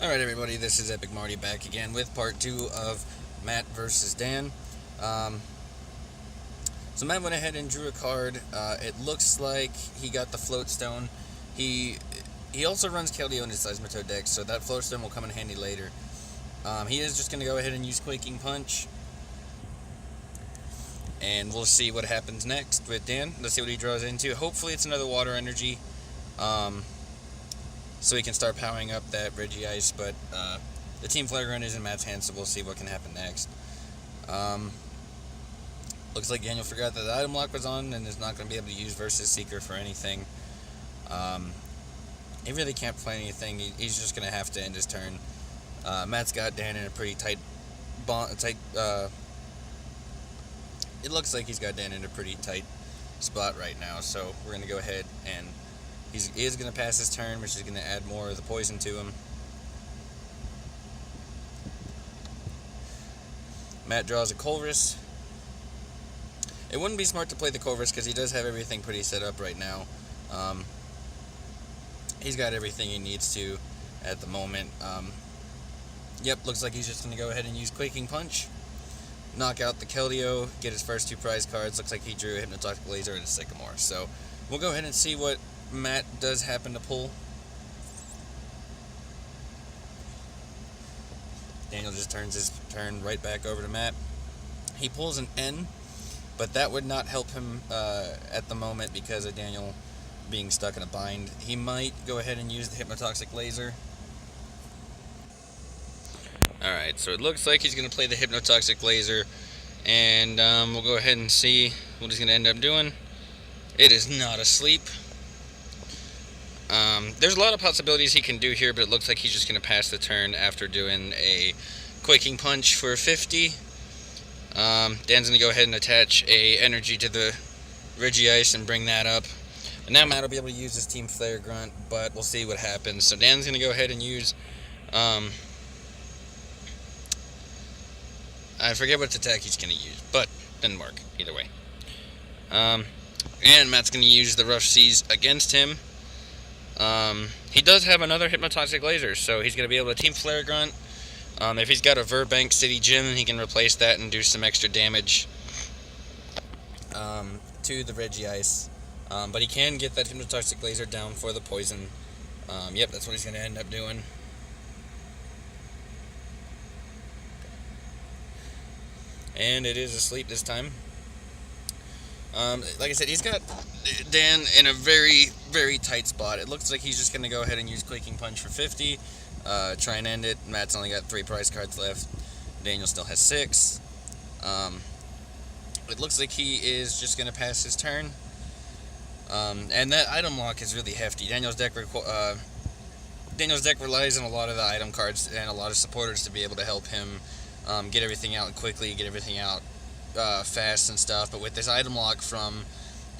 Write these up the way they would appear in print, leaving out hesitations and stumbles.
Alright everybody, this is Epic Marty back again with part 2 of Matt versus Dan. So Matt went ahead and drew a card. It looks like he got the Float Stone. He also runs Keldeo in his Seismetoad deck, so that Float Stone will come in handy later. He is just going to go ahead and use Quaking Punch. And we'll see what happens next with Dan. Let's see what he draws into. Hopefully it's another Water Energy. So he can start powering up that Regice, but the Team Flare Gun is in Matt's hands, so we'll see what can happen next. Looks like Daniel forgot that the item lock was on and is not going to be able to use Versus Seeker for anything. He really can't play anything. He's just going to have to end his turn. Matt's got Dan in a pretty tight it looks like he's got Dan in a pretty tight spot right now, so we're going to go ahead and he is going to pass his turn, which is going to add more of the poison to him. Matt draws a Colress. It wouldn't be smart to play the Colress because he does have everything pretty set up right now. He's got everything he needs to at the moment. Yep, looks like he's just going to go ahead and use Quaking Punch. Knock out the Keldeo, get his first 2 prize cards. Looks like he drew a Hypnotoxic Laser and a Sycamore. So we'll go ahead and see what Matt does happen to pull. Daniel just turns his turn right back over to Matt. He pulls an N, but that would not help him at the moment because of Daniel being stuck in a bind. He might go ahead and use the Hypnotoxic Laser. Alright, so it looks like he's going to play the Hypnotoxic Laser, and we'll go ahead and see what he's going to end up doing. It is not asleep. There's a lot of possibilities he can do here, but it looks like he's just going to pass the turn after doing a Quaking Punch for 50. Dan's going to go ahead and attach a energy to the Regice and bring that up. And now Matt will be able to use his Team Flare Grunt, but we'll see what happens. So Dan's going to go ahead and use... I forget what attack he's going to use, but didn't work either way. And Matt's going to use the Rough Seas against him. He does have another Hypnotoxic Laser, so he's going to be able to Team Flare Grunt. If he's got a Verbank City Gym, he can replace that and do some extra damage to the Regice. But he can get that Hypnotoxic Laser down for the poison. Yep, that's what he's going to end up doing. And it is asleep this time. Like I said, he's got Dan in a very, very tight spot. It looks like he's just going to go ahead and use Quaking Punch for 50. Try and end it. Matt's only got 3 prize cards left. Daniel still has 6. It looks like he is just going to pass his turn. And that item lock is really hefty. Daniel's deck relies on a lot of the item cards and a lot of supporters to be able to help him get everything out quickly, get everything out fast and stuff. But with this item lock from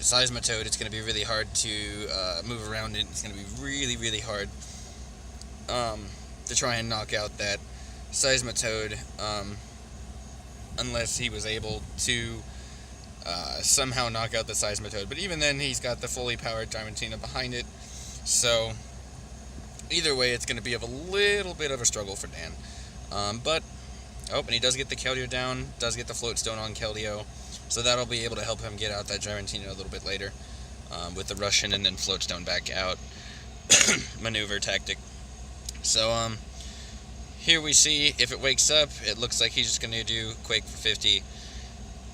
Seismetoad, it's going to be really hard to move around it. It's going to be really, really hard to try and knock out that Seismetoad unless he was able to somehow knock out the Seismetoad. But even then, he's got the fully powered Diamantina behind it. So either way, it's going to be a little bit of a struggle for Dan. And he does get the Keldeo down, does get the Float Stone on Keldeo, so that'll be able to help him get out that Diamantina a little bit later with the Russian and then Float Stone back out maneuver tactic. So here we see if it wakes up, it looks like he's just going to do Quake for 50.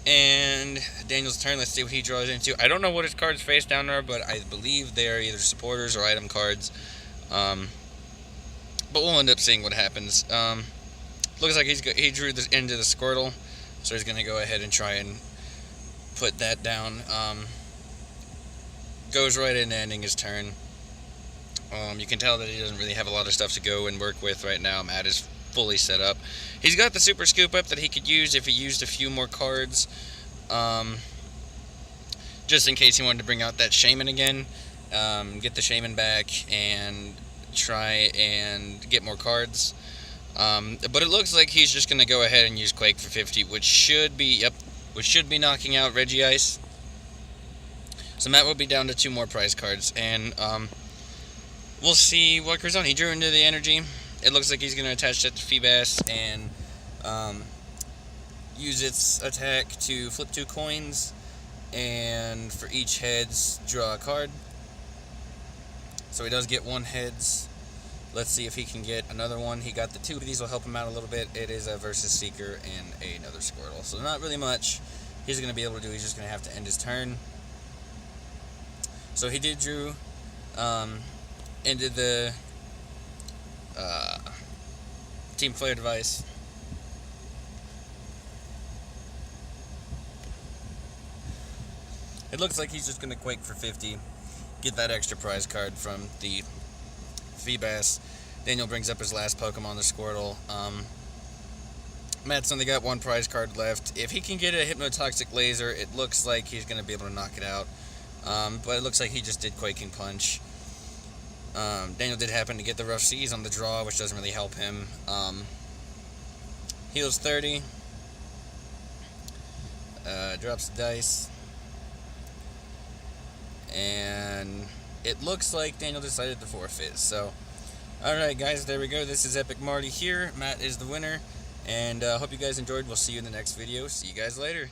And Daniel's turn, let's see what he draws into. I don't know what his cards face down there, but I believe they are either supporters or item cards. But we'll end up seeing what happens. Looks like he drew the end of the Squirtle, so he's going to go ahead and try and put that down. Goes right into ending his turn. You can tell that he doesn't really have a lot of stuff to go and work with right now. Matt is fully set up. He's got the Super Scoop up that he could use if he used a few more cards. Just in case he wanted to bring out that Shaman again. Get the Shaman back and try and get more cards. But it looks like he's just going to go ahead and use Quake for 50, which should be knocking out Regice. So Matt will be down to 2 more prize cards, and we'll see what goes on. He drew into the energy. It looks like he's going to attach that to Feebas and use its attack to flip 2 coins, and for each heads, draw a card. So he does get 1 heads. Let's see if he can get another one. He got the 2. These will help him out a little bit. It is a Versus Seeker and another Squirtle. So not really much he's going to be able to do. He's just going to have to end his turn. So he did drew, ended the Team Flare device. It looks like he's just going to Quake for 50, get that extra prize card from the Feebas. Daniel brings up his last Pokemon, the Squirtle. Matt's only got 1 prize card left. If he can get a Hypnotoxic Laser, it looks like he's going to be able to knock it out. But it looks like he just did Quaking Punch. Daniel did happen to get the Rough Seas on the draw, which doesn't really help him. Heals 30. Drops the dice. And it looks like Daniel decided to forfeit. So, alright guys, there we go. This is Epic Marty here. Matt is the winner. And hope you guys enjoyed. We'll see you in the next video. See you guys later.